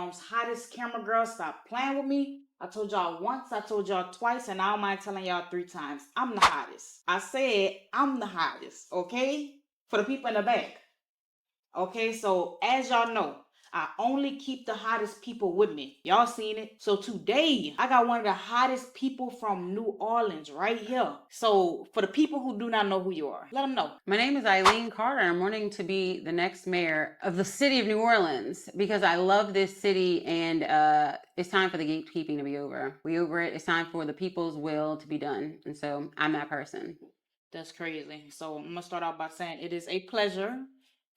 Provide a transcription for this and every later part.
Instagram's hottest camera girl. Stop playing with me. I told y'all once, I told y'all twice, and I don't mind telling y'all 3 times. I'm the hottest. I said I'm the hottest, okay? For the people in the back. Okay, so as y'all know, I only keep the hottest people with me. Y'all seen it. So today, I got one of the hottest people from New Orleans right here. So for the people who do not know who you are, let them know. My name is Eileen Carter. I'm running to be the next mayor of the city of New Orleans because I love this city, and it's time for the gatekeeping to be over. We over it. It's time for the people's will to be done. And so I'm that person. That's crazy. So I'm going to start out by saying it is a pleasure.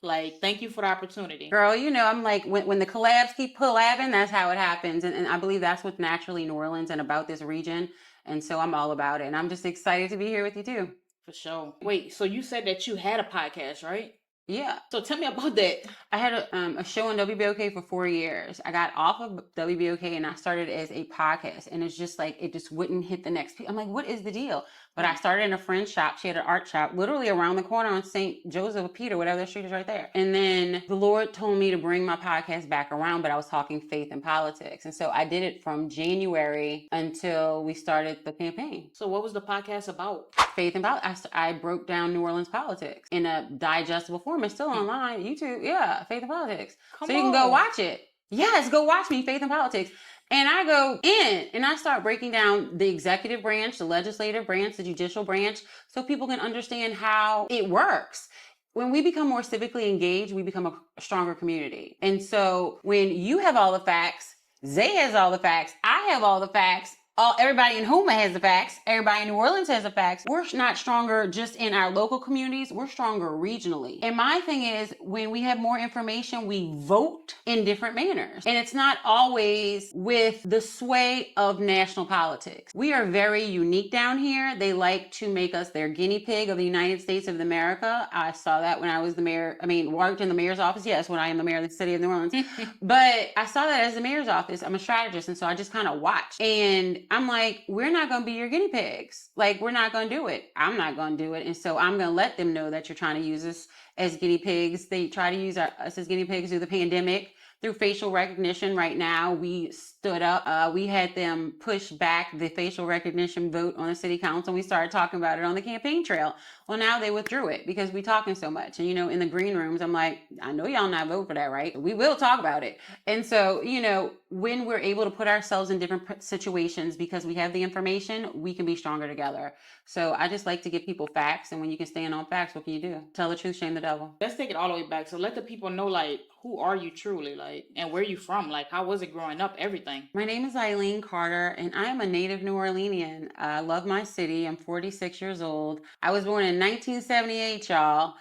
Like, thank you for the opportunity. Girl, you know, I'm like, when the collabs keep collabing, that's how it happens. And I believe that's what's naturally New Orleans and about this region. And so I'm all about it. And I'm just excited to be here with you too. For sure. Wait, so you said that you had a podcast, right? Yeah. So tell me about that. I had a show on WBOK for 4 years. I got off of WBOK and I started as a podcast. And it's just like, it just wouldn't hit the next. I'm like, what is the deal? But I started in a friend's shop. She had an art shop literally around the corner on St. Joseph or Peter, whatever that street is right there. And then the Lord told me to bring my podcast back around, but I was talking faith and politics. And so I did it from January until we started the campaign. So what was the podcast about? Faith and politics. I broke down New Orleans politics in a digestible form. It's still online, YouTube. Yeah, Faith and Politics. So you can go watch it. Yes, go watch me, Faith and Politics. And I go in and I start breaking down the executive branch, the legislative branch, the judicial branch, so people can understand how it works. When we become more civically engaged, we become a stronger community. And so when you have all the facts, Zay has all the facts, I have all the facts, everybody in Houma has the facts, everybody in New Orleans has the facts. We're not stronger just in our local communities, we're stronger regionally. And my thing is, when we have more information, we vote in different manners. And it's not always with the sway of national politics. We are very unique down here. They like to make us their guinea pig of the United States of America. I saw that when I was the mayor, worked in the mayor's office. Yes, when I am the mayor of the city of New Orleans. But I saw that as the mayor's office. I'm a strategist, and so I just kind of watched. And I'm like, we're not going to be your guinea pigs. Like, we're not going to do it. I'm not going to do it. And so I'm going to let them know that you're trying to use us as guinea pigs. They try to use us as guinea pigs through the pandemic, through facial recognition. Right now, we stood up. We had them push back the facial recognition vote on the city council. We started talking about it on the campaign trail. Well, now they withdrew it because we talking so much. And, you know, in the green rooms, I'm like, I know y'all not vote for that, right? We will talk about it. And so, you know, when we're able to put ourselves in different situations because we have the information, we can be stronger together. So I just like to give people facts. And when you can stand on facts, what can you do? Tell the truth, shame the devil. Let's take it all the way back. So let the people know, like, who are you truly, like, and where are you from? Like, how was it growing up? Everything. My name is Eileen Carter, and I am a native New Orleanian. I love my city. I'm 46 years old. I was born in 1978, y'all.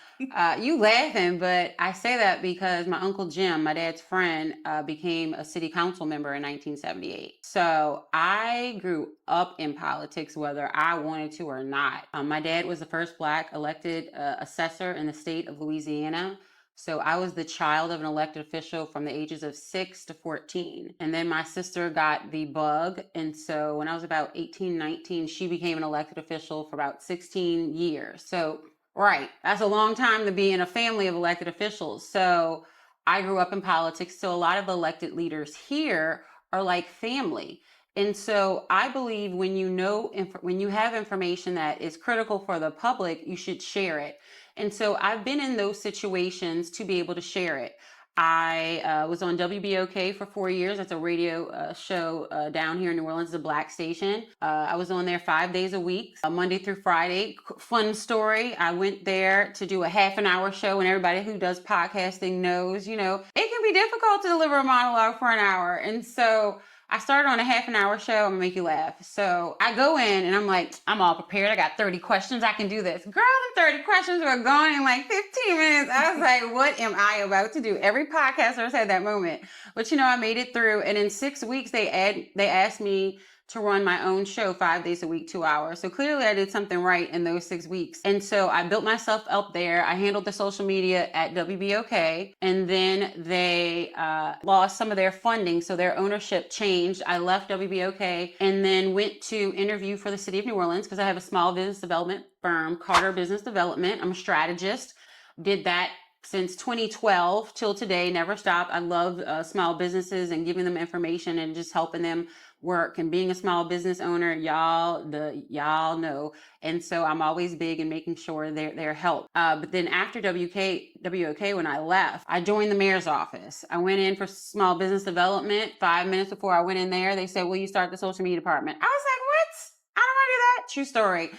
You laughing, but I say that because my Uncle Jim, my dad's friend, became a city council member in 1978. So I grew up in politics, whether I wanted to or not. My dad was the first Black elected assessor in the state of Louisiana. So I was the child of an elected official from the ages of 6 to 14. And then my sister got the bug. And so when I was about 18, 19, she became an elected official for about 16 years. So, right, that's a long time to be in a family of elected officials. So I grew up in politics. So a lot of elected leaders here are like family. And so I believe when you have information that is critical for the public, you should share it. And so I've been in those situations to be able to share it. I was on WBOK for 4 years. That's a radio show down here in New Orleans, a Black station. I was on there 5 days a week, Monday through Friday. Fun story. I went there to do a half an hour show, and everybody who does podcasting knows, you know, it can be difficult to deliver a monologue for an hour. And so I started on a half an hour show. I'm gonna make you laugh. So I go in and I'm like, I'm all prepared. I got 30 questions. I can do this. Girl, the 30 questions were gone in like 15 minutes. I was like, what am I about to do? Every podcaster has had that moment. But you know, I made it through. And in 6 weeks, they asked me to run my own show 5 days a week, 2 hours. So clearly I did something right in those 6 weeks. And so I built myself up there. I handled the social media at WBOK, and then they lost some of their funding. So their ownership changed. I left WBOK and then went to interview for the city of New Orleans because I have a small business development firm, Carter Business Development. I'm a strategist. Did that since 2012 till today, never stopped. I love small businesses and giving them information and just helping them work, and being a small business owner, y'all know. And so I'm always big in making sure they're helped. But then after WOK, when I left, I joined the mayor's office. I went in for small business development. 5 minutes before I went in there, they said, will you start the social media department? I was like, what? I don't want to do that. True story.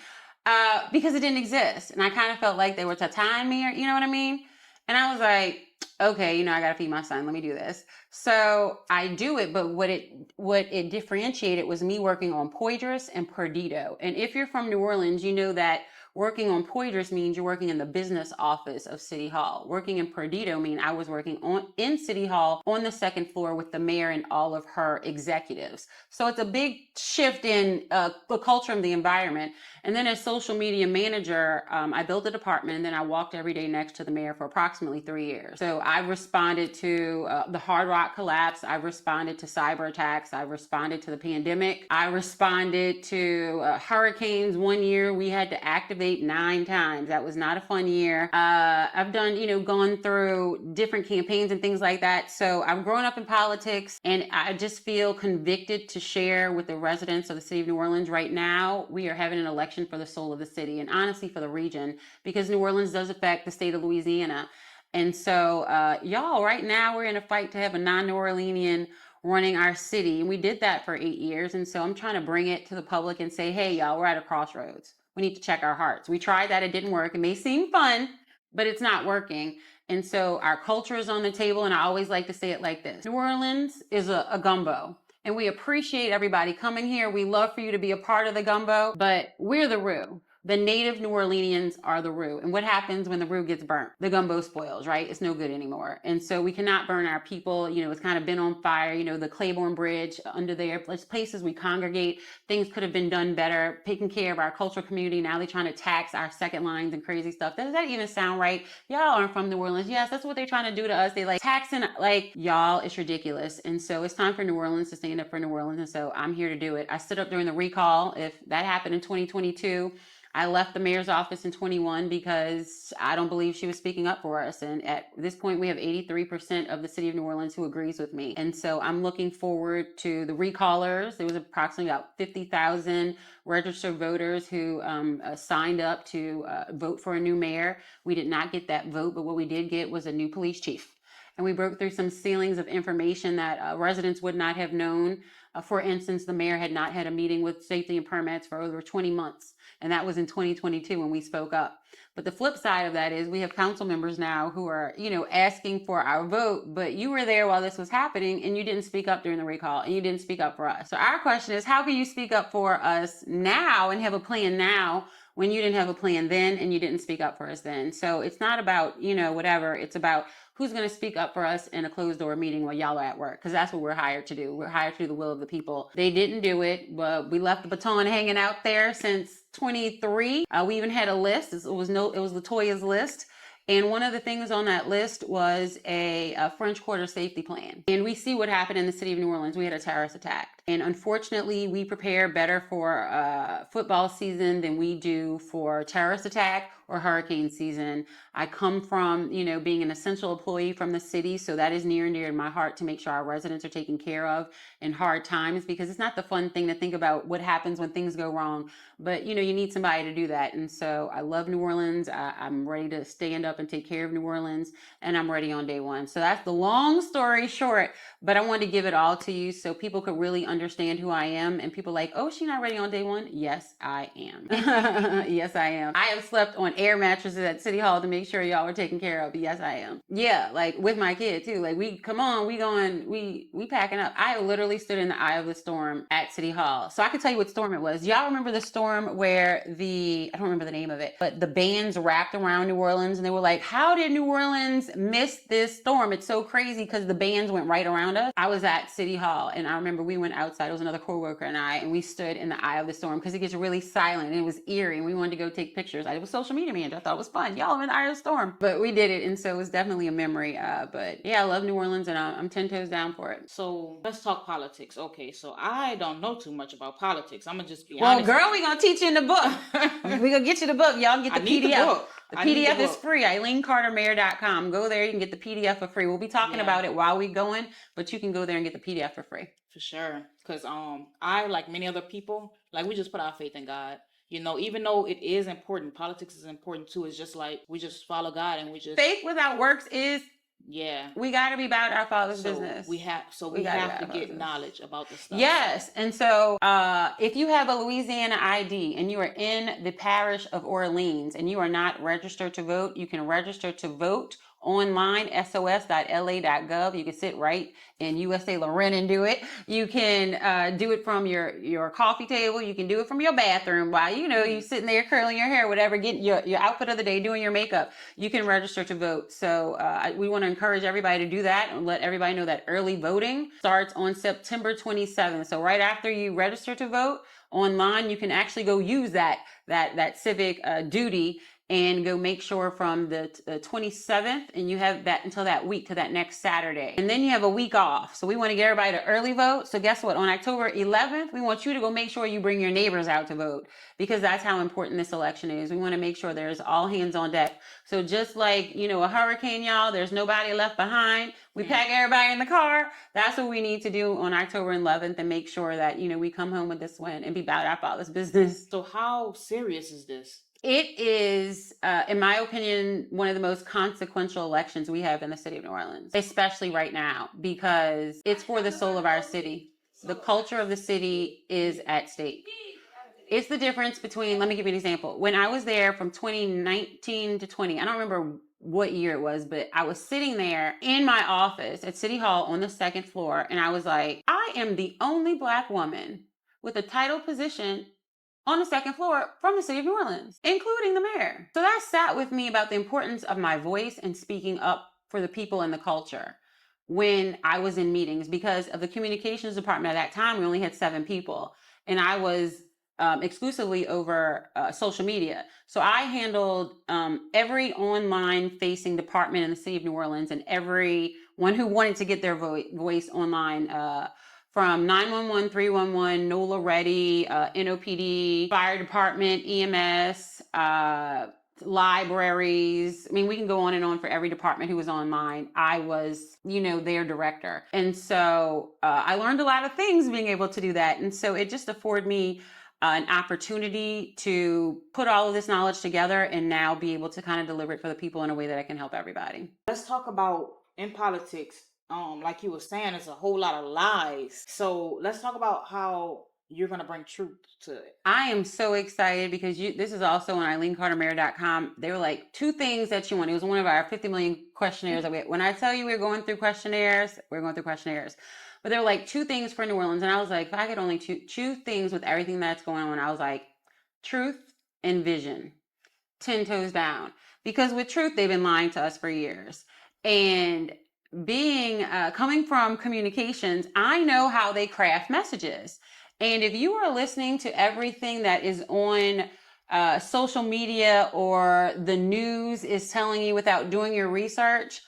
Because it didn't exist. And I kind of felt like they were tattling me, or, you know what I mean? And I was like, okay, I got to feed my son. Let me do this. So I do it. But what it differentiated was me working on Poydras and Perdido. And if you're from New Orleans, you know that working on Poydras means you're working in the business office of City Hall. Working in Perdido means I was working in City Hall on the second floor with the mayor and all of her executives. So it's a big shift in the culture of the environment. And then as social media manager, I built a department, and then I walked every day next to the mayor for approximately 3 years. So I responded to the Hard Rock collapse. I responded to cyber attacks. I responded to the pandemic. I responded to hurricanes. One year we had to activate 9 times. That was not a fun year. I've done, gone through different campaigns and things like that. So I've grown up in politics, and I just feel convicted to share with the residents of the city of New Orleans. Right now, we are having an election for the soul of the city, and honestly for the region, because New Orleans does affect the state of Louisiana. And so y'all, right now we're in a fight to have a non-New Orleanian running our city, and we did that for 8 years. And so I'm trying to bring it to the public and say, hey y'all, we're at a crossroads. We need to check our hearts. We tried that, it didn't work. It may seem fun, but it's not working. And so our culture is on the table, and I always like to say it like this: New Orleans is a gumbo. And we appreciate everybody coming here. We love for you to be a part of the gumbo, but we're the roux. The native New Orleanians are the roux. And what happens when the roux gets burnt? The gumbo spoils, right? It's no good anymore. And so we cannot burn our people. It's kind of been on fire. The Claiborne Bridge under there, places we congregate, things could have been done better, taking care of our cultural community. Now they're trying to tax our second lines and crazy stuff. Does that even sound right? Y'all aren't from New Orleans. Yes, that's what they're trying to do to us. They like taxing, y'all, it's ridiculous. And so it's time for New Orleans to stand up for New Orleans. And so I'm here to do it. I stood up during the recall. If that happened in 2022, I left the mayor's office in 21 because I don't believe she was speaking up for us. And at this point, we have 83% of the city of New Orleans who agrees with me. And so I'm looking forward to the recallers. There was approximately about 50,000 registered voters who signed up to vote for a new mayor. We did not get that vote, but what we did get was a new police chief. And we broke through some ceilings of information that residents would not have known. For instance, the mayor had not had a meeting with safety and permits for over 20 months. And that was in 2022 when we spoke up. But the flip side of that is we have council members now who are, asking for our vote, but you were there while this was happening and you didn't speak up during the recall, and you didn't speak up for us. So our question is, how can you speak up for us now and have a plan now when you didn't have a plan then and you didn't speak up for us then? So it's not about, whatever. It's about who's going to speak up for us in a closed door meeting while y'all are at work, because that's what we're hired to do. We're hired to do the will of the people. They didn't do it, but we left the baton hanging out there since 23. We even had a list. It was Latoya's list. And one of the things on that list was a French Quarter safety plan. And we see what happened in the city of New Orleans. We had a terrorist attack. And unfortunately, we prepare better for football season than we do for terrorist attack or hurricane season. I come from, being an essential employee from the city. So that is near and dear to my heart, to make sure our residents are taken care of in hard times, because it's not the fun thing to think about what happens when things go wrong. But, you need somebody to do that. And so I love New Orleans. I'm ready to stand up and take care of New Orleans, and I'm ready on day one. So that's the long story short, but I wanted to give it all to you so people could really understand who I am. And people like, oh, she's not ready on day one? Yes, I am. Yes, I am. I have slept on air mattresses at City Hall to make sure y'all were taken care of. Yes, I am. Yeah, like with my kid too. Like we packing up. I literally stood in the eye of the storm at City Hall. So I can tell you what storm it was. Y'all remember the storm where I don't remember the name of it, but the bands wrapped around New Orleans, and they were like, how did New Orleans miss this storm? It's so crazy because the bands went right around us. I was at City Hall, and I remember we went outside. It was another coworker and we stood in the eye of the storm because it gets really silent and it was eerie, and we wanted to go take pictures. I was social media manager. I thought it was fun. Y'all, I'm in the eye of the storm. But we did it, and so it was definitely a memory. But yeah, I love New Orleans, and I'm 10 toes down for it. So let's talk politics. Okay, so I don't know too much about politics. I'm gonna just be Well, honest. girl, we gonna teach you in the book. We gonna get you the book. Y'all get the I need PDF. the book. The I need the PDF is book. free. EileenCarterMayor.com. Go there. You can get the PDF for free. We'll be talking about it while we going, but you can go there and get the PDF for free. For sure. Because I, like many other people, like we just put our faith in God. You know, even though it is important, politics is important too. It's just like we just follow God and we just faith without works is we got to be about our Father's business. We have to get knowledge about the stuff. Yes. And so if you have a Louisiana ID and you are in the parish of Orleans and you are not registered to vote, you can register to vote online, sos.la.gov. You can sit right in USA Loren and do it. You can do it from your coffee table. You can do it from your bathroom while you sitting there curling your hair, whatever, getting your outfit of the day, doing your makeup. You can register to vote. So we want to encourage everybody to do that and let everybody know that early voting starts on September 27th. So right after you register to vote online, you can actually go use that civic duty and go make sure from the 27th, and you have that until that week, to that next Saturday. And then you have a week off. So we want to get everybody to early vote. So guess what? On October 11th, we want you to go make sure you bring your neighbors out to vote, because that's how important this election is. We want to make sure there's all hands on deck. So just like, a hurricane, y'all, there's nobody left behind. We pack everybody in the car. That's what we need to do on October 11th and make sure that, we come home with this win and be about our Father's business. So how serious is this? It is, in my opinion, one of the most consequential elections we have in the city of New Orleans, especially right now, because it's for the soul of our city. The culture of the city is at stake. It's the difference between, let me give you an example. When I was there from 2019 to 20, I don't remember what year it was, but I was sitting there in my office at City Hall on the second floor, and I was like, I am the only Black woman with a title position on the second floor from the city of New Orleans, including the mayor. So that sat with me about the importance of my voice and speaking up for the people and the culture when I was in meetings. Because of the communications department at that time, we only had 7 people, and I was exclusively over social media. So I handled every online facing department in the city of New Orleans and everyone who wanted to get their voice online, from 911, 311, NOLA Ready, NOPD, fire department, EMS, libraries. I mean, we can go on and on for every department who was online. I was, their director. And so I learned a lot of things being able to do that. And so it just afforded me an opportunity to put all of this knowledge together and now be able to kind of deliver it for the people in a way that I can help everybody. Let's talk about in politics. Like you were saying, it's a whole lot of lies. So let's talk about how you're going to bring truth to it. I am so excited because this is also on EileenCarterMayor.com. They were like 2 things that you want. It was one of our 50 million questionnaires. When I tell you we're going through questionnaires, we're going through questionnaires. But there were like 2 things for New Orleans. And I was like, if I could only choose things with everything that's going on, I was like, truth and vision, 10 toes down. Because with truth, they've been lying to us for years. And being coming from communications, I know how they craft messages. And if you are listening to everything that is on social media or the news is telling you without doing your research,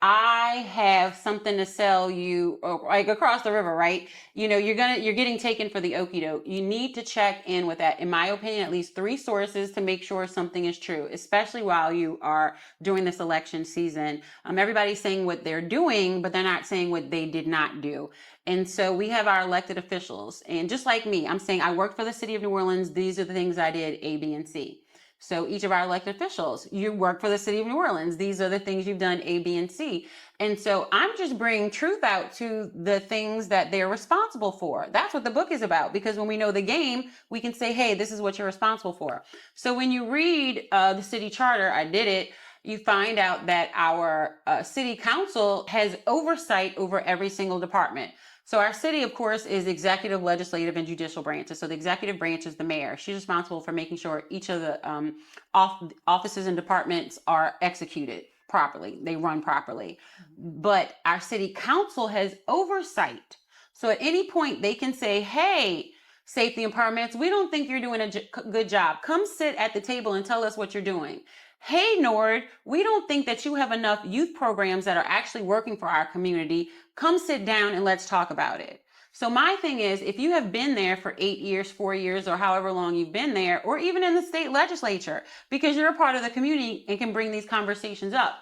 I have something to sell you, like across the river, right? You're getting taken for the okie doke. You need to check in with that. In my opinion, at least 3 sources to make sure something is true, especially while you are doing this election season. Everybody's saying what they're doing, but they're not saying what they did not do. And so we have our elected officials, and just like me, I'm saying I worked for the city of New Orleans. These are the things I did, A, B, and C. So each of our elected officials, you work for the city of New Orleans. These are the things you've done, A, B, and C. And so I'm just bringing truth out to the things that they're responsible for. That's what the book is about, because when we know the game, we can say, hey, this is what you're responsible for. So when you read the city charter, I did it, you find out that our city council has oversight over every single department. So our city, of course, is executive, legislative, and judicial branches. So the executive branch is the mayor. She's responsible for making sure each of the offices and departments are executed properly. They run properly. But our city council has oversight. So at any point, they can say, hey, safety and permits, we don't think you're doing a good job. Come sit at the table and tell us what you're doing. Hey, Nord, we don't think that you have enough youth programs that are actually working for our community. Come sit down and let's talk about it. So my thing is, if you have been there for 8 years, 4 years, or however long you've been there, or even in the state legislature, because you're a part of the community and can bring these conversations up,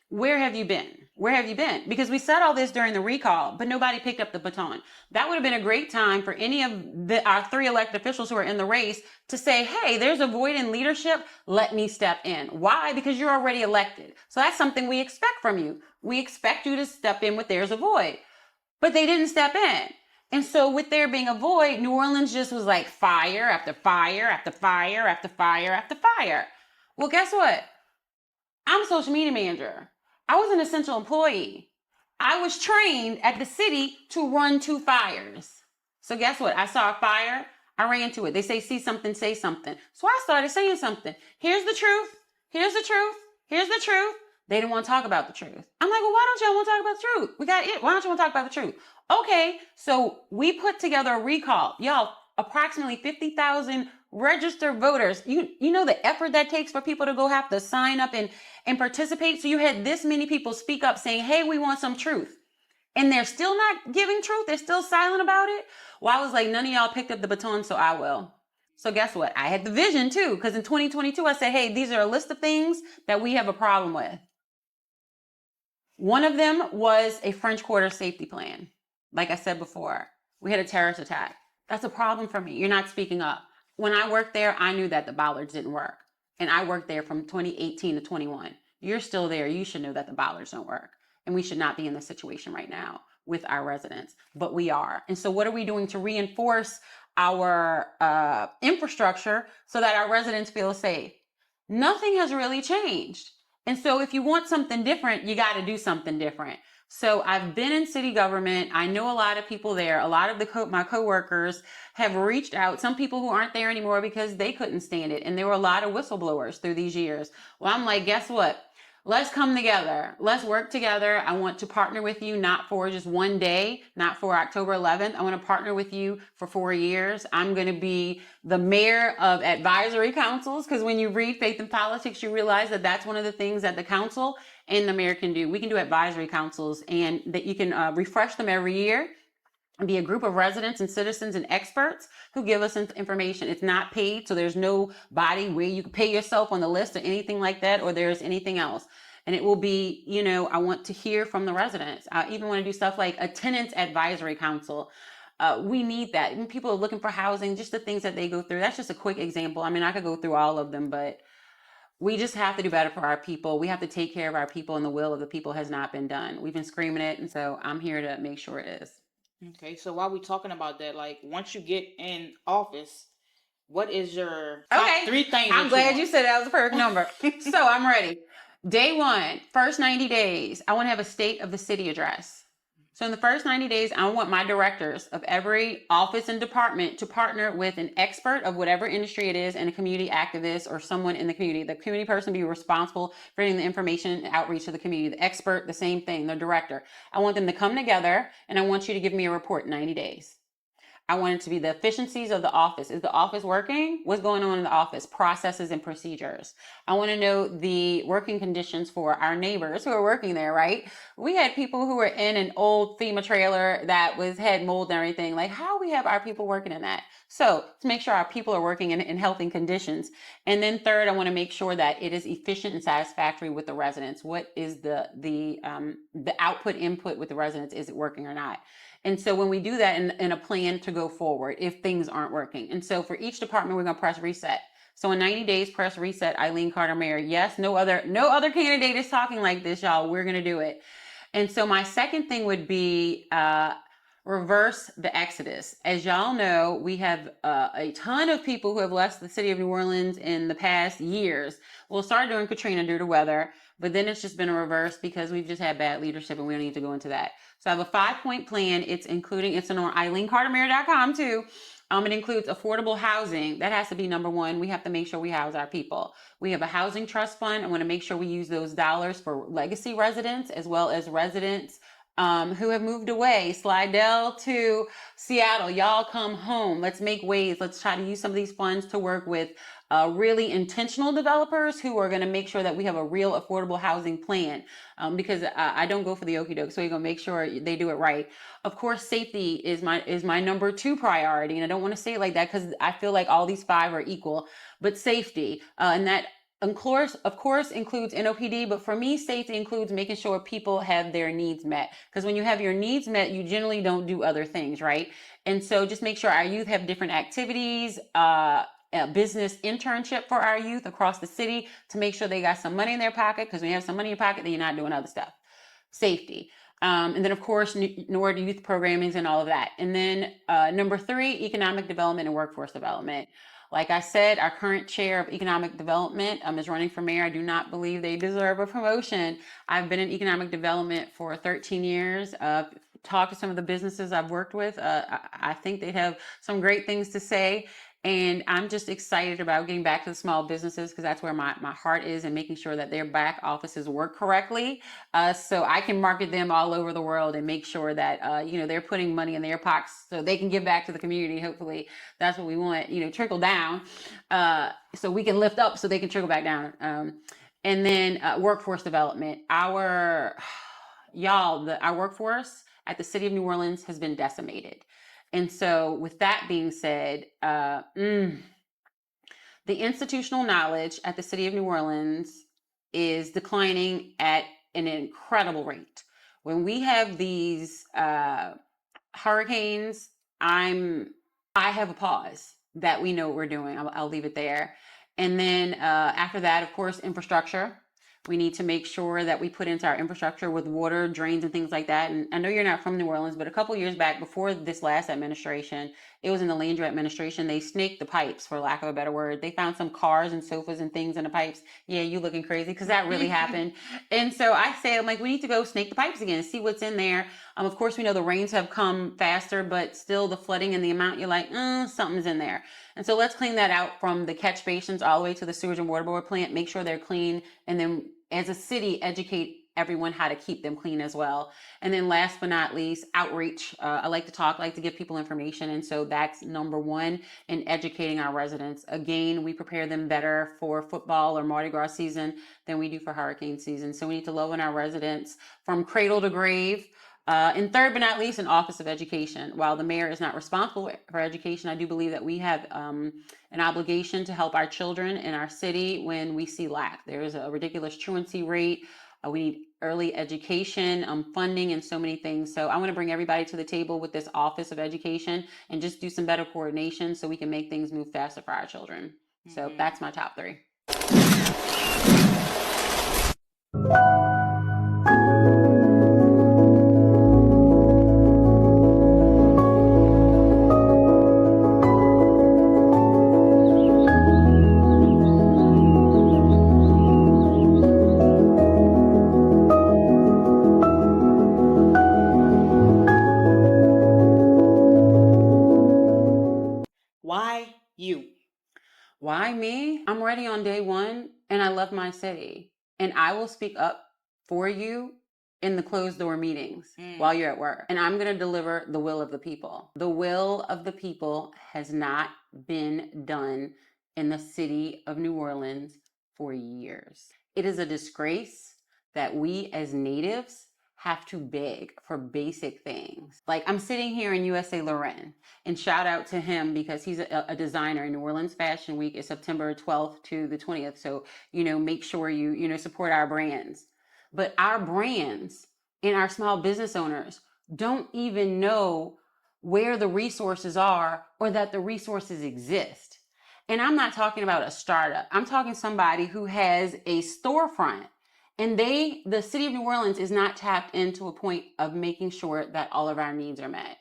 where have you been? Where have you been? Because we said all this during the recall, but nobody picked up the baton. That would have been a great time for any of our 3 elected officials who are in the race to say, hey, there's a void in leadership. Let me step in. Why? Because you're already elected. So that's something we expect from you. We expect you to step in with there's a void. But they didn't step in. And so with there being a void, New Orleans just was like fire after fire after fire after fire after fire. Well, guess what? I'm a social media manager. I was an essential employee. I was trained at the city to run 2 fires. So guess what? I saw a fire. I ran to it. They say, see something, say something. So I started saying something. Here's the truth. Here's the truth. Here's the truth. They didn't want to talk about the truth. I'm like, well, why don't y'all want to talk about the truth? We got it. Why don't you want to talk about the truth? Okay, so we put together a recall. Y'all, approximately 50,000 registered voters. You know the effort that takes for people to go have to sign up and participate. So you had this many people speak up saying, hey, we want some truth. And they're still not giving truth. They're still silent about it. Well, I was like, none of y'all picked up the baton, so I will. So guess what? I had the vision too, because in 2022, I said, hey, these are a list of things that we have a problem with. One of them was a French Quarter safety plan. Like I said before, we had a terrorist attack. That's a problem for me. You're not speaking up. When I worked there, I knew that the bollards didn't work. And I worked there from 2018 to 21. You're still there. You should know that the bollards don't work. And we should not be in this situation right now with our residents, but we are. And so what are we doing to reinforce our infrastructure so that our residents feel safe? Nothing has really changed. And so if you want something different, you got to do something different. So I've been in city government. I know a lot of people there. A lot of my coworkers have reached out. Some people who aren't there anymore because they couldn't stand it. And there were a lot of whistleblowers through these years. Well, I'm like, guess what? Let's come together. Let's work together. I want to partner with you, not for just one day, not for October 11th. I want to partner with you for 4 years. I'm going to be the mayor of advisory councils, because when you read Faith in Politics, you realize that that's one of the things that the council and the mayor can do. We can do advisory councils, and that you can refresh them every year. And be a group of residents and citizens and experts who give us information. It's not paid, so there's no body where you can pay yourself on the list or anything like that, or there's anything else. And it will be, I want to hear from the residents. I even want to do stuff like a tenants advisory council. We need that. When people are looking for housing, just the things that they go through. That's just a quick example. I mean, I could go through all of them, but we just have to do better for our people. We have to take care of our people, and the will of the people has not been done. We've been screaming it, and so I'm here to make sure it is. Okay, so while we talking about that, like once you get in office, what is your top 3 things? I'm glad you said that was a perfect number. So I'm ready. Day 1, first 90 days, I want to have a state of the city address. So in the first 90 days, I want my directors of every office and department to partner with an expert of whatever industry it is, and a community activist or someone in the community. The community person be responsible for getting the information and outreach to the community. The expert, the same thing, the director. I want them to come together, and I want you to give me a report in 90 days. I want it to be the efficiencies of the office. Is the office working? What's going on in the office? Processes and procedures. I want to know the working conditions for our neighbors who are working there, right? We had people who were in an old FEMA trailer that had mold and everything. Like, how we have our people working in that? So to make sure our people are working in healthy conditions. And then third, I want to make sure that it is efficient and satisfactory with the residents. What is the output input with the residents? Is it working or not? And so when we do that in a plan to go forward, if things aren't working. And so for each department, we're going to press reset. So in 90 days, press reset, Eileen Carter, Mayor. Yes, no other candidate is talking like this, y'all. We're going to do it. And so my second thing would be reverse the exodus. As y'all know, we have a ton of people who have left the city of New Orleans in the past years. We'll start during Katrina due to weather, but then it's just been a reverse because we've just had bad leadership, and we don't need to go into that. So I have a 5-point plan. It's on EileenCarterMayor.com too. It includes affordable housing. That has to be number 1. We have to make sure we house our people. We have a housing trust fund. I want to make sure we use those dollars for legacy residents as well as residents who have moved away. Slidell to Seattle, y'all come home. Let's make waves. Let's try to use some of these funds to work with really intentional developers who are going to make sure that we have a real affordable housing plan. Because I don't go for the okie doke, so we're going to make sure they do it right. Of course, safety is my number 2 priority, and I don't want to say it like that because I feel like all these 5 are equal. But safety, and that of course includes NOPD, but for me, safety includes making sure people have their needs met. Because when you have your needs met, you generally don't do other things, right? And so just make sure our youth have different activities, a business internship for our youth across the city to make sure they got some money in their pocket. Because when you have some money in your pocket, then you're not doing other stuff. Safety. And then, of course, NORD youth programmings and all of that. And then number 3, economic development and workforce development. Like I said, our current chair of economic development is running for mayor. I do not believe they deserve a promotion. I've been in economic development for 13 years. Talked to some of the businesses I've worked with. I think they have some great things to say. And I'm just excited about getting back to the small businesses because that's where my heart is, and making sure that their back offices work correctly. So I can market them all over the world and make sure that, they're putting money in their pockets so they can give back to the community. Hopefully that's what we want, trickle down, so we can lift up so they can trickle back down. And then workforce development. Our workforce at the city of New Orleans has been decimated. And so with that being said, the institutional knowledge at the city of New Orleans is declining at an incredible rate. When we have these hurricanes, I have a pause that we know what we're doing. I'll leave it there. And then after that, of course, infrastructure. We need to make sure that we put into our infrastructure with water, drains, and things like that. And I know you're not from New Orleans, but a couple years back, before this last administration, it was in the Landry administration, they snaked the pipes, for lack of a better word. They found some cars and sofas and things in the pipes. Yeah, you looking crazy, because that really happened. And so I said, we need to go snake the pipes again, see what's in there. Of course, we know the rains have come faster, but still the flooding and the amount, you're like, something's in there. And so let's clean that out from the catch basins all the way to the sewage and water board plant, make sure they're clean, and then as a city, educate everyone how to keep them clean as well. And then last but not least, outreach. I like to talk, I like to give people information. And so that's number 1 in educating our residents. Again, we prepare them better for football or Mardi Gras season than we do for hurricane season. So we need to love on our residents from cradle to grave. And third but not least, an Office of Education. While the mayor is not responsible for education, I do believe that we have an obligation to help our children in our city when we see lack. There is a ridiculous truancy rate. We need early education, funding, and so many things. So I want to bring everybody to the table with this Office of Education and just do some better coordination so we can make things move faster for our children. So that's my top 3. Why you? Why me? I'm ready on day 1, and I love my city. And I will speak up for you in the closed door meetings while you're at work. And I'm going to deliver the will of the people. The will of the people has not been done in the city of New Orleans for years. It is a disgrace that we as natives have to beg for basic things. Like, I'm sitting here in USA Loren, and shout out to him because he's a designer. In New Orleans Fashion Week is September 12th to the 20th. So, make sure you support our brands. But our brands and our small business owners don't even know where the resources are or that the resources exist. And I'm not talking about a startup. I'm talking somebody who has a storefront. And the city of New Orleans is not tapped into a point of making sure that all of our needs are met.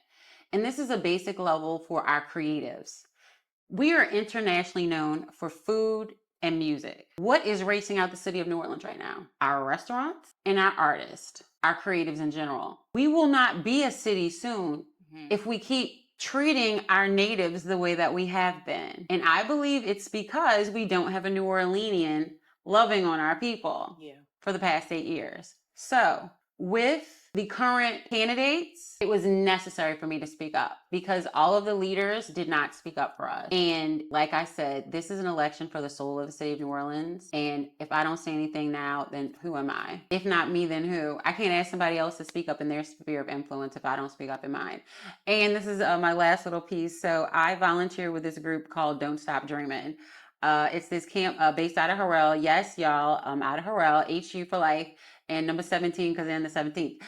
And this is a basic level for our creatives. We are internationally known for food and music. What is racing out the city of New Orleans right now? Our restaurants and our artists, our creatives in general. We will not be a city soon if we keep treating our natives the way that we have been. And I believe it's because we don't have a New Orleanian loving on our people for the past 8 years. So with the current candidates, it was necessary for me to speak up because all of the leaders did not speak up for us. And like I said, this is an election for the soul of the city of New Orleans. And if I don't say anything now, then who am I? If not me, then who? I can't ask somebody else to speak up in their sphere of influence if I don't speak up in mine. And this is my last little piece. So I volunteer with this group called Don't Stop Dreaming. It's this camp based out of Harrell. Yes, y'all, out of Harrell, HU for life, and number 17 because they're in the 17th.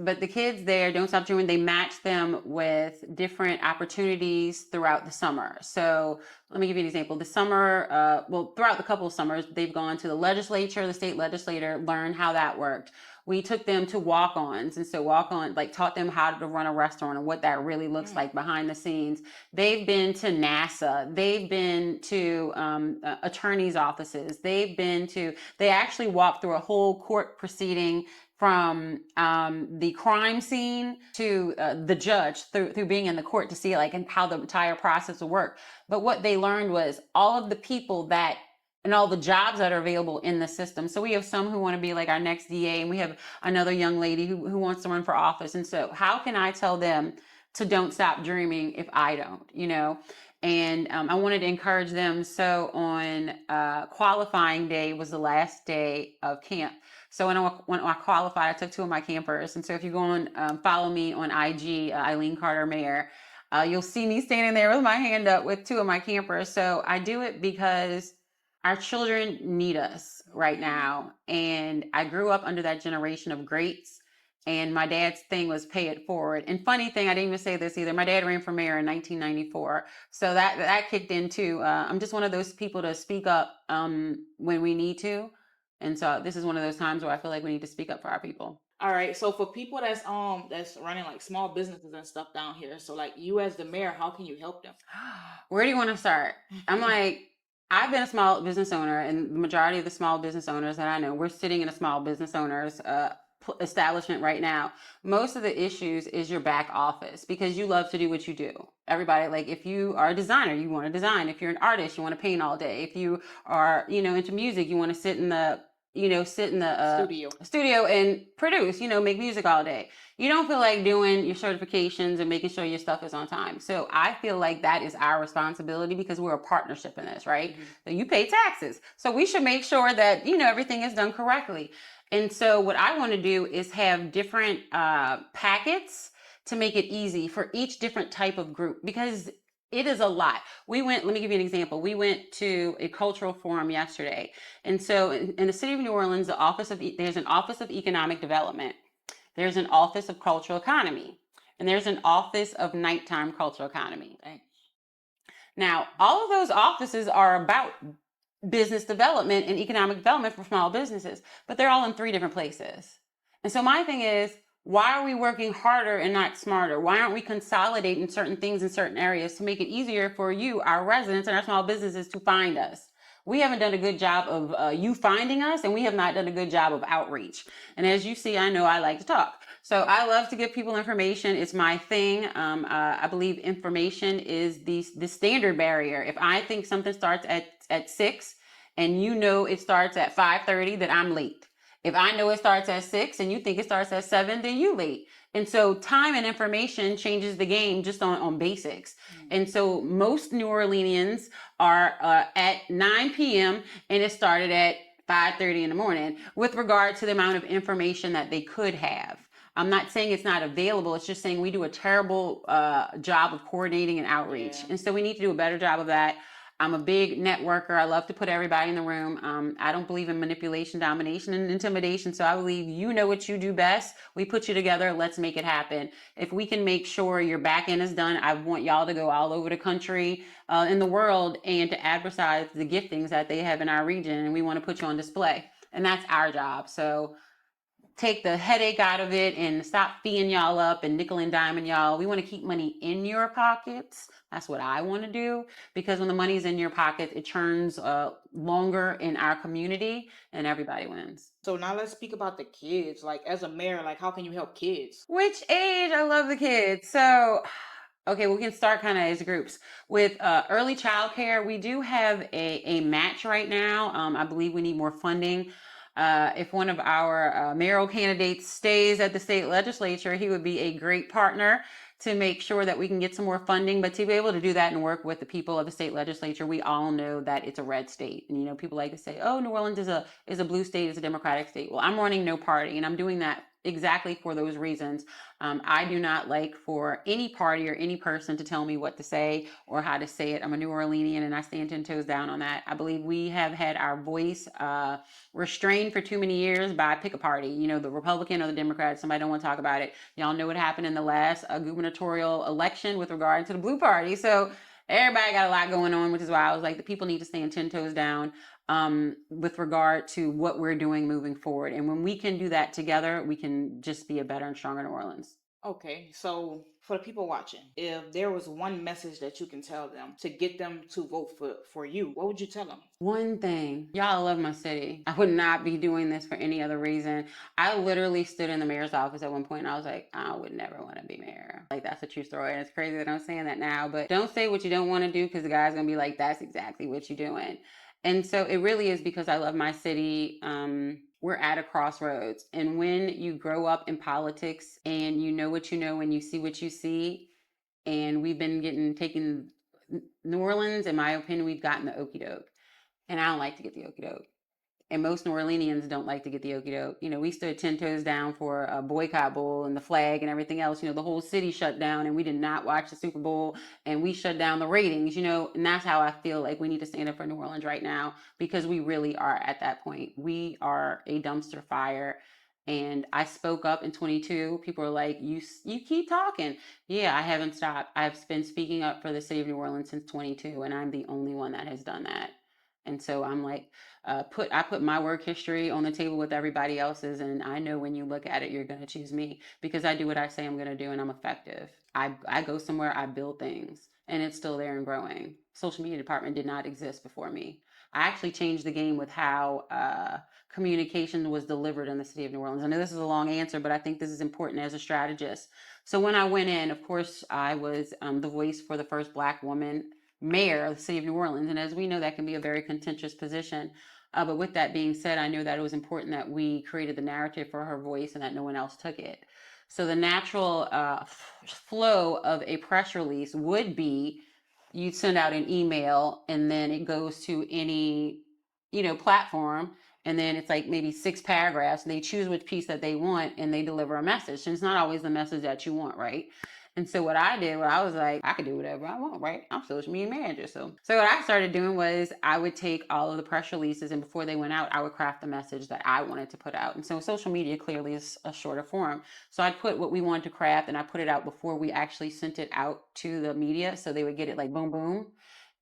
But the kids there, Don't Stop Dreaming, they match them with different opportunities throughout the summer. So let me give you an example. The summer, throughout the couple of summers, they've gone to the legislature, the state legislature, learn how that worked. We took them to walk-ons, and so walk-on taught them how to run a restaurant and what that really looks like behind the scenes. They've been to NASA. They've been to attorneys' offices. They actually walked through a whole court proceeding from the crime scene to the judge through being in the court to see and how the entire process will work. But what they learned was all of the people and all the jobs that are available in the system. So we have some who want to be like our next DA, and we have another young lady who wants to run for office. And so how can I tell them to don't stop dreaming if I don't, And I wanted to encourage them. So on qualifying day was the last day of camp. So when I qualified, I took 2 of my campers. And so if you go on, follow me on IG, Eileen Carter Mayor, you'll see me standing there with my hand up with 2 of my campers. So I do it because our children need us right now. And I grew up under that generation of greats. And my dad's thing was pay it forward. And funny thing, I didn't even say this either. My dad ran for mayor in 1994. So that kicked in too. I'm just one of those people to speak up when we need to. And so this is one of those times where I feel like we need to speak up for our people. All right. So for people that's running small businesses and stuff down here, so you as the mayor, how can you help them? Where do you want to start? I'm I've been a small business owner, and the majority of the small business owners that I know, we're sitting in a small business owners establishment right now. Most of the issues is your back office because you love to do what you do. Everybody, if you are a designer, you want to design. If you're an artist, you want to paint all day. If you are, into music, you want to sit in the studio and produce, make music all day. You don't feel like doing your certifications and making sure your stuff is on time. So I feel like that is our responsibility because we're a partnership in this, right? Mm-hmm. So you pay taxes. So we should make sure that, everything is done correctly. And so what I want to do is have different packets to make it easy for each different type of group because it is a lot. Let me give you an example. We went to a cultural forum yesterday. And so in the city of New Orleans, there's an Office of Economic Development. There's an Office of Cultural Economy. And there's an Office of Nighttime Cultural Economy. Now, all of those offices are about business development and economic development for small businesses, but they're all in 3 different places. And so my thing is, why are we working harder and not smarter? Why aren't we consolidating certain things in certain areas to make it easier for you, our residents and our small businesses to find us? We haven't done a good job of you finding us, and we have not done a good job of outreach. And as you see, I know I like to talk. So I love to give people information. It's my thing. I believe information is the standard barrier. If I think something starts at 6 and it starts at 5:30, then I'm late. If I know it starts at 6 and you think it starts at 7, then you late. And so time and information changes the game just on basics. Mm-hmm. And so most New Orleanians are at 9 p.m. and it started at 5:30 in the morning with regard to the amount of information that they could have. I'm not saying it's not available. It's just saying we do a terrible job of coordinating and outreach. Yeah. And so we need to do a better job of that. I'm a big networker. I love to put everybody in the room. I don't believe in manipulation, domination, and intimidation. So I believe you know what you do best. We put you together. Let's make it happen. If we can make sure your back end is done, I want y'all to go all over the country, in the world, and to advertise the giftings that they have in our region. And we want to put you on display. And that's our job. So take the headache out of it and stop feeing y'all up and nickel and diming y'all. We want to keep money in your pockets. That's what I want to do, because when the money's in your pocket, it churns longer in our community and everybody wins. So now let's speak about the kids. As a mayor, how can you help kids? Which age? I love the kids. So, okay, we can start kind of as groups. With early child care, we do have a match right now. I believe we need more funding. If one of our mayoral candidates stays at the state legislature, he would be a great partner to make sure that we can get some more funding. But to be able to do that and work with the people of the state legislature, we all know that it's a red state. And, you know, people like to say, oh, New Orleans is a blue state, it's a Democratic state. Well, I'm running no party, and I'm doing that exactly for those reasons. I do not like for any party or any person to tell me what to say or how to say it. I'm a New Orleanian, and I stand 10 toes down on that. I believe we have had our voice restrained for too many years by pick a party, you know, the Republican or the Democrat. Somebody don't want to talk about it. Y'all know what happened in the last gubernatorial election with regard to the blue party. So everybody got a lot going on, which is why I was like, the people need to stand 10 toes down with regard to what we're doing moving forward. And when we can do that together, we can just be a better and stronger New Orleans. Okay, so for the people watching, if there was one message that you can tell them to get them to vote for you, what would you tell them? One thing, y'all love my city. I would not be doing this for any other reason. I literally stood in the mayor's office at one point and I was like, I would never want to be mayor. Like, that's a true story. And it's crazy that I'm saying that now, but don't say what you don't want to do, because the guy's going to be like, that's exactly what you're doing. And so it really is because I love my city. We're at a crossroads. And when you grow up in politics and you know what you know and you see what you see, and we've been taking New Orleans, in my opinion, we've gotten the okie doke. And I don't like to get the okie doke. And most New Orleanians don't like to get the okie doke. You know, we stood 10 toes down for a boycott bowl and the flag and everything else. You know, the whole city shut down and we did not watch the Super Bowl, and we shut down the ratings, you know, and that's how I feel like we need to stand up for New Orleans right now, because we really are at that point. We are a dumpster fire. And I spoke up in 22. People are like, you keep talking. Yeah, I haven't stopped. I've been speaking up for the city of New Orleans since 22, and I'm the only one that has done that. And so I'm like, I put my work history on the table with everybody else's, and I know when you look at it, you're going to choose me because I do what I say I'm going to do, and I'm effective. I go somewhere, I build things, and it's still there and growing. Social media department did not exist before me. I actually changed the game with how communication was delivered in the city of New Orleans. I know this is a long answer, but I think this is important as a strategist. So when I went in, of course, I was the voice for the first Black woman mayor of the city of New Orleans. And as we know, that can be a very contentious position. But with that being said, I know that it was important that we created the narrative for her voice and that no one else took it. So the natural flow of a press release would be you'd send out an email and then it goes to any, you know, platform. And then it's like maybe 6 paragraphs. And they choose which piece that they want and they deliver a message. And it's not always the message that you want, right? And so what I did, I was like, I could do whatever I want, right? I'm social media manager. So what I started doing was I would take all of the press releases, and before they went out, I would craft the message that I wanted to put out. And so social media clearly is a shorter form. So I'd put what we wanted to craft and I put it out before we actually sent it out to the media. So they would get it like boom, boom.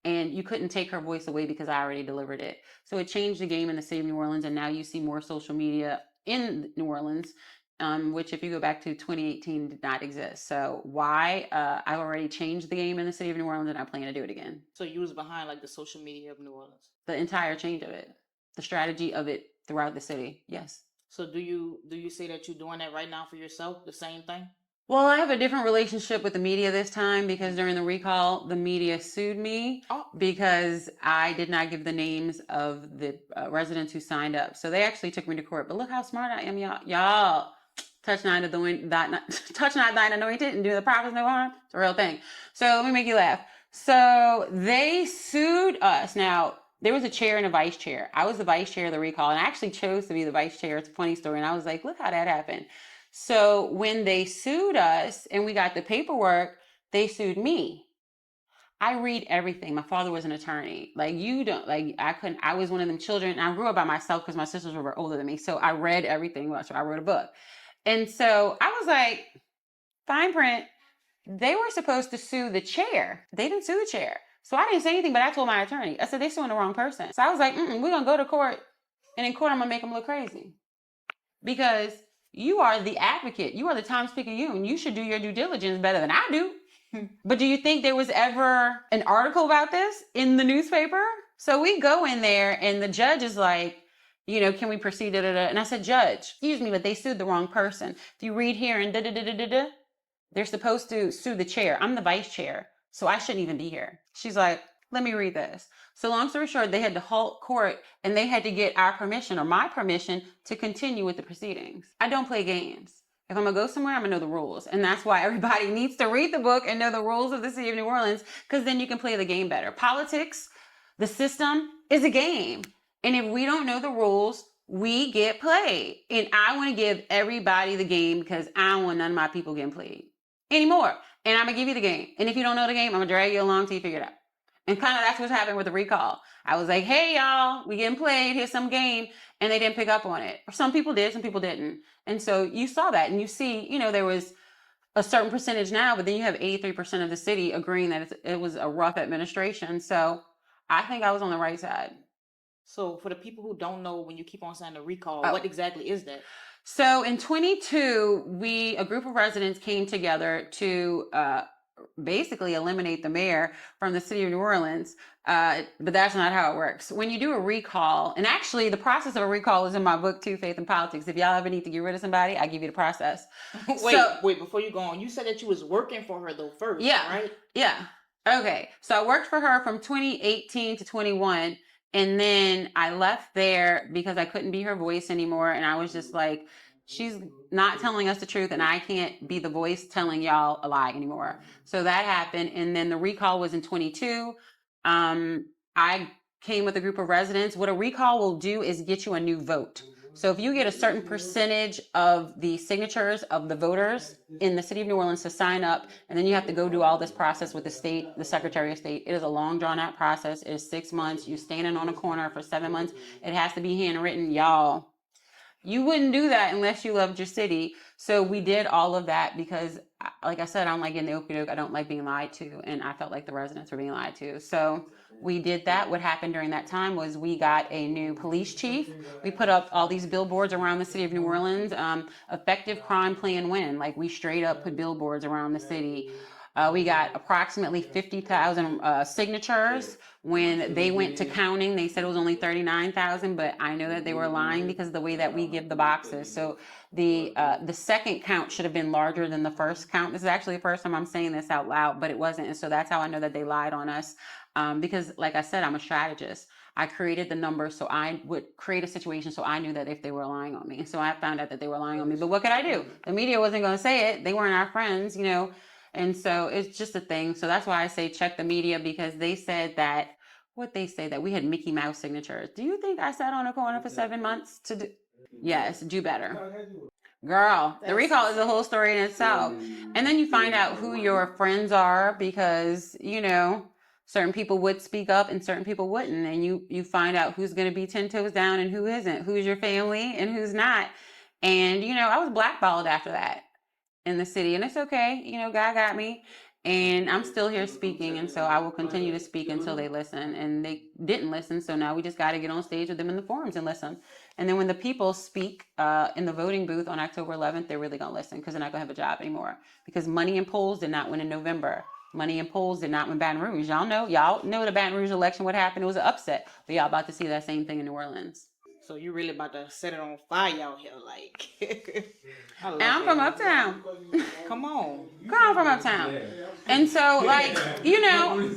And you couldn't take her voice away because I already delivered it. So it changed the game in the city of New Orleans. And now you see more social media in New Orleans, which if you go back to 2018 did not exist. So why? I've already changed the game in the city of New Orleans and I plan to do it again. So you was behind like the social media of New Orleans? The entire change of it, the strategy of it throughout the city, yes. So do you say that you're doing that right now for yourself, the same thing? Well, I have a different relationship with the media this time because during the recall, the media sued me because I did not give the names of the residents who signed up. So they actually took me to court. But look how smart I am, y'all. Y'all, touch not thine anointed and do the prophets no harm. It's a real thing. So let me make you laugh. So they sued us. Now, there was a chair and a vice chair. I was the vice chair of the recall, and I actually chose to be the vice chair. It's a funny story. And I was like, look how that happened. So when they sued us and we got the paperwork, they sued me. I read everything. My father was an attorney. Like, you don't, like, I was one of them children. And I grew up by myself because my sisters were older than me. So I read everything. So I wrote a book. And so I was like, fine print. They were supposed to sue the chair. They didn't sue the chair. So I didn't say anything, but I told my attorney. I said, they're suing the wrong person. So I was like, we're going to go to court. And in court, I'm going to make them look crazy. Because you are the advocate. You are the Times Picayune. You should do your due diligence better than I do. But do you think there was ever an article about this in the newspaper? So we go in there and the judge is like, you know, can we proceed? Da, da, da. And I said, Judge, excuse me, but they sued the wrong person. If you read here and da, da, da, da, da, da, they're supposed to sue the chair. I'm the vice chair, so I shouldn't even be here. She's like, Let me read this. So long story short, they had to halt court and they had to get our permission or my permission to continue with the proceedings. I don't play games. If I'm gonna go somewhere, I'm gonna know the rules. And that's why everybody needs to read the book and know the rules of the city of New Orleans, because then you can play the game better. Politics, the system is a game. And if we don't know the rules, we get played. And I want to give everybody the game because I don't want none of my people getting played anymore. And I'm gonna give you the game. And if you don't know the game, I'm gonna drag you along till you figure it out. And kind of that's what's happened with the recall. I was like, hey, y'all, we getting played. Here's some game. And they didn't pick up on it. Or some people did, some people didn't. And so you saw that. And you see, you know, there was a certain percentage now, but then you have 83% of the city agreeing that it was a rough administration. So I think I was on the right side. So for the people who don't know, when you keep on saying the recall, Oh. what exactly is that? So in 22, a group of residents came together to basically eliminate the mayor from the city of New Orleans. But that's not how it works. When you do a recall, and actually the process of a recall is in my book too, Faith and Politics. If y'all ever need to get rid of somebody, I give you the process. Wait, before you go on, you said that you was working for her though first, yeah, right? Yeah. Okay. So I worked for her from 2018 to 21. And then I left there because I couldn't be her voice anymore. And I was just like, she's not telling us the truth and I can't be the voice telling y'all a lie anymore. So that happened. And then the recall was in 22. I came with a group of residents. What a recall will do is get you a new vote. So if you get a certain percentage of the signatures of the voters in the city of New Orleans to sign up, and then you have to go do all this process with the state, the Secretary of State. It is a long drawn out process. It is 6 months. You're standing on a corner for 7 months. It has to be handwritten, y'all. You wouldn't do that unless you loved your city. So we did all of that because, like I said, I don't like getting the okey doke. I don't like being lied to. And I felt like the residents were being lied to. So we did that. What happened during that time was we got a new police chief. We put up all these billboards around the city of New Orleans. Effective crime plan win. Like we straight up put billboards around the city. We got approximately 50,000 signatures. When they went to counting, they said it was only 39,000, but I know that they were lying because of the way that we give the boxes. So the second count should have been larger than the first count. This is actually the first time I'm saying this out loud, but it wasn't. And so that's how I know that they lied on us. Because like I said, I'm a strategist. I created the number so I would create a situation so I knew that if they were lying on me. And so I found out that they were lying on me. But what could I do? The media wasn't going to say it. They weren't our friends, you know. And so it's just a thing. So that's why I say check the media, because they said that, that we had Mickey Mouse signatures. Do you think I sat on a corner for 7 months to do? Yes, do better. Girl, the recall is a whole story in itself. And then you find out who your friends are because, you know, certain people would speak up and certain people wouldn't. And you find out who's going to be 10 toes down and who isn't, who's your family and who's not. And, you know, I was blackballed after that in the city, and it's okay. You know, God got me, and I'm still here speaking, and so I will continue to speak until they listen. And they didn't listen, so now we just got to get on stage with them in the forums and listen. And then when the people speak in the voting booth on October 11th, they're really gonna listen because they're not gonna have a job anymore. Because Money in Polls did not win in November. Money in Polls did not win Baton Rouge. Y'all know the Baton Rouge election. What happened? It was an upset. But y'all about to see that same thing in New Orleans. So you really about to set it on fire out here, like. I'm from Uptown. Come on. Come from Uptown. And so, like, you know,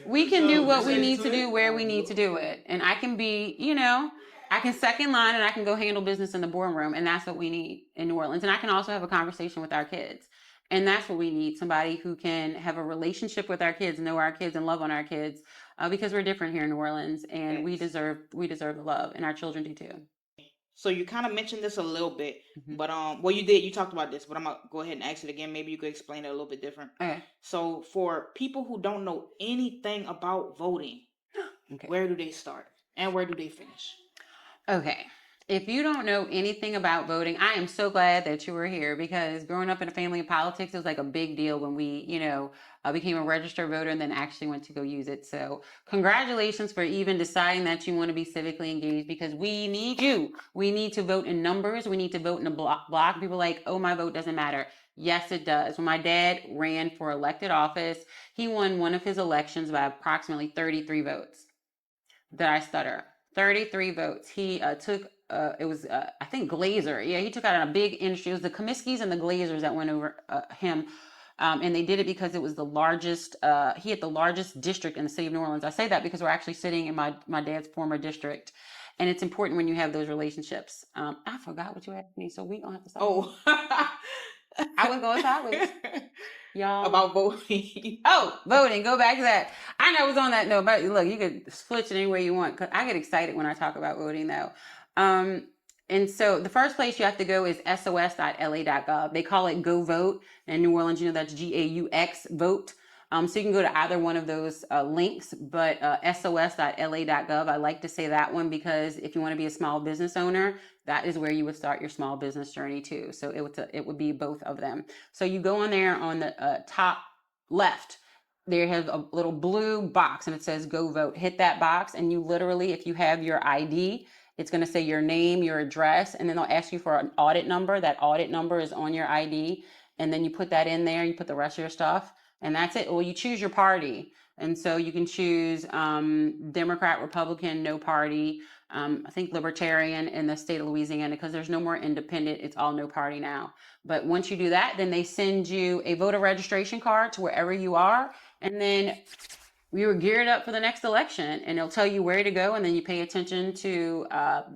we can do what we need to do where we need to do it. And I can be, you know, I can second line and I can go handle business in the boardroom. And that's what we need in New Orleans. And I can also have a conversation with our kids. And that's what we need. Somebody who can have a relationship with our kids, know our kids, and love on our kids. Because we're different here in New Orleans, and we deserve the love, and our children do too. So you kind of mentioned this a little bit, but well, you talked about this, but I'm gonna go ahead and ask it again. Maybe you could explain it a little bit different. Okay. So for people who don't know anything about voting, okay, where do they start and where do they finish? Okay. If you don't know anything about voting, I am so glad that you were here, because growing up in a family of politics, it was like a big deal when we, you know, became a registered voter and then actually went to go use it. So congratulations for even deciding that you want to be civically engaged, because we need you. We need to vote in numbers. We need to vote in a block. People are like, oh, my vote doesn't matter. Yes, it does. When my dad ran for elected office, he won one of his elections by approximately 33 votes. Did I stutter? 33 votes. He took it was I think Glazer. Yeah, he took out a big industry. It was the Comiskey's and the Glazers that went over him. And they did it because it was the largest, he had the largest district in the city of New Orleans. I say that because we're actually sitting in my dad's former district. And it's important when you have those relationships. I forgot what you asked me, so we gonna have to stop. Oh. I was going sideways. Y'all. About voting. Oh, voting. Go back to that. I know it was on that note, but look, you could switch it any way you want, because I get excited when I talk about voting, though. And so the first place you have to go is sos.la.gov. They call it Go Vote. In New Orleans, that's GAUX, vote. So you can go to either one of those links, but sos.la.gov, I like to say that one because if you want to be a small business owner, that is where you would start your small business journey too. So it would be both of them. So you go on there on the top left, there has a little blue box and it says Go Vote. Hit that box and you literally, if you have your ID, it's going to say your name, your address, and then they'll ask you for an audit number. That audit number is on your ID. And then you put that in there, you put the rest of your stuff, and that's it. Well, you choose your party. And so you can choose Democrat, Republican, no party, I think Libertarian in the state of Louisiana, because there's no more independent. It's all no party now. But once you do that, then they send you a voter registration card to wherever you are. And then we were geared up for the next election, and it'll tell you where to go, and then you pay attention to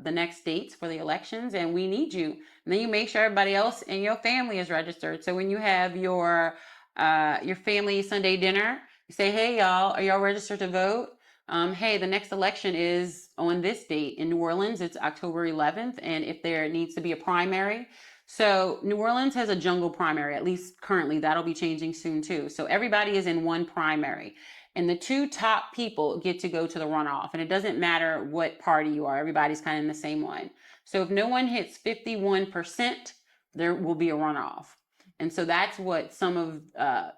the next dates for the elections, and we need you. And then you make sure everybody else in your family is registered. So when you have your family Sunday dinner, you say, hey, y'all, are y'all registered to vote? Hey, the next election is on this date. In New Orleans, it's October 11th, and if there needs to be a primary. So New Orleans has a jungle primary, at least currently. That'll be changing soon, too. So everybody is in one primary. And the two top people get to go to the runoff. And it doesn't matter what party you are. Everybody's kind of in the same one. So if no one hits 51%, there will be a runoff. And so that's what some of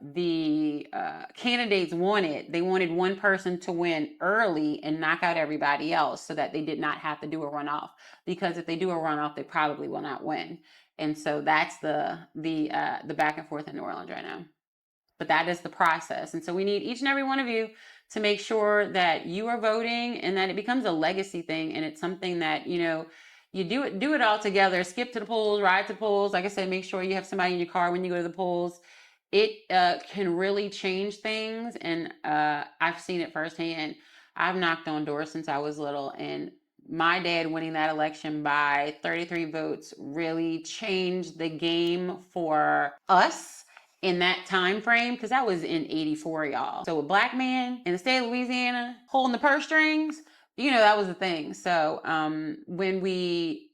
the candidates wanted. They wanted one person to win early and knock out everybody else so that they did not have to do a runoff. Because if they do a runoff, they probably will not win. And so that's the back and forth in New Orleans right now. But that is the process. And so we need each and every one of you to make sure that you are voting and that it becomes a legacy thing. And it's something that, you do it all together. Skip to the polls, ride to the polls. Like I said, make sure you have somebody in your car when you go to the polls. It can really change things. And I've seen it firsthand. I've knocked on doors since I was little, and my dad winning that election by 33 votes really changed the game for us in that time frame, because that was in 84, y'all. So a black man in the state of Louisiana holding the purse strings, that was the thing. So when we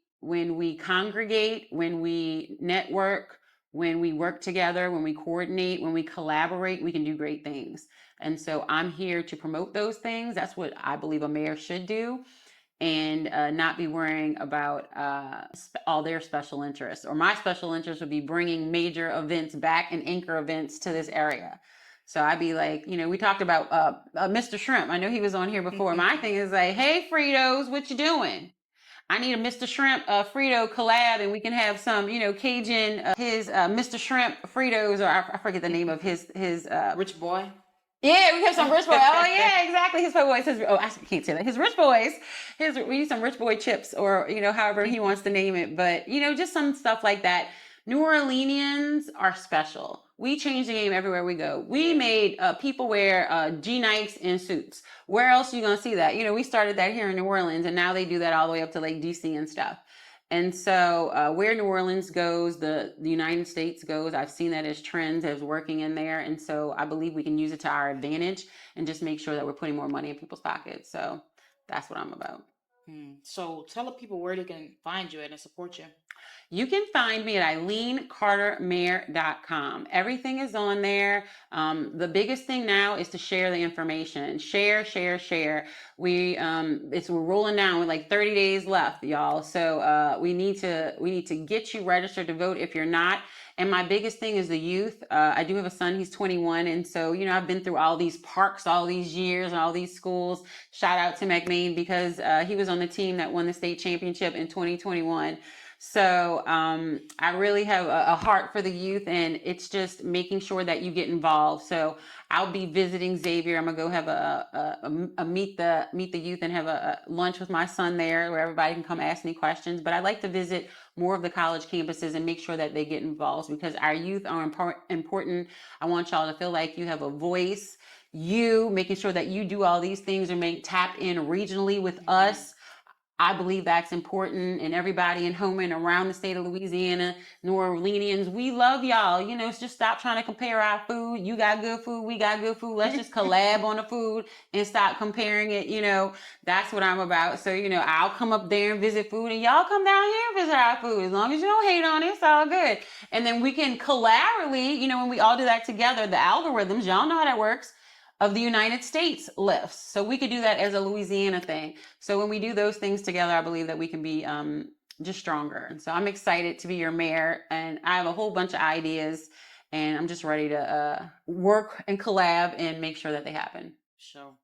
congregate, when we network, when we work together, when we coordinate, when we collaborate, we can do great things. And so I'm here to promote those things. That's what I believe a mayor should do. And not be worrying about all their special interests. Or my special interest would be bringing major events back and anchor events to this area. So I'd be like, we talked about Mr. Shrimp. I know he was on here before. My thing is like, hey, Fritos, what you doing? I need a Mr. Shrimp Frito collab, and we can have some, Cajun, his Mr. Shrimp Fritos, or I forget the name of his Rich boy. Yeah, we have some rich boys. Oh, yeah, exactly. His boys. I can't say that. His rich boys. We need some rich boy chips, or however he wants to name it. But just some stuff like that. New Orleanians are special. We change the game everywhere we go. We made people wear G-Nikes and suits. Where else are you gonna see that? We started that here in New Orleans, and now they do that all the way up to like DC and stuff. And so where New Orleans goes, the United States goes. I've seen that as trends, as working in there. And so I believe we can use it to our advantage and just make sure that we're putting more money in people's pockets. So that's what I'm about. So tell the people where they can find you and support you. You can find me at EileenCarterMayor.com. Everything is on there. The biggest thing now is to share the information. Share. We're rolling down with like 30 days left, y'all. So we need to get you registered to vote if you're not. And my biggest thing is the youth. I do have a son, he's 21. And so, I've been through all these parks, all these years, and all these schools. Shout out to McMain, because he was on the team that won the state championship in 2021. So I really have a heart for the youth, and it's just making sure that you get involved. So I'll be visiting Xavier. I'm gonna go have a meet the youth and have a lunch with my son there, where everybody can come ask me questions. But I like to visit more of the college campuses and make sure that they get involved, because our youth are important. I want y'all to feel like you have a voice. You making sure that you do all these things and tap in regionally with us. I believe that's important, and everybody in home and around the state of Louisiana, New Orleanians, we love y'all. You know, just stop trying to compare our food. You got good food, we got good food. Let's just collab on the food and stop comparing it. You know, that's what I'm about. So, you know, I'll come up there and visit food, and y'all come down here and visit our food. As long as you don't hate on it, it's all good. And then we can collaboratively, you know, when we all do that together, the algorithms, y'all know how that works, of the United States lifts. So we could do that as a Louisiana thing. So when we do those things together, I believe that we can be just stronger. And so I'm excited to be your mayor, and I have a whole bunch of ideas, and I'm just ready to work and collab and make sure that they happen. Sure.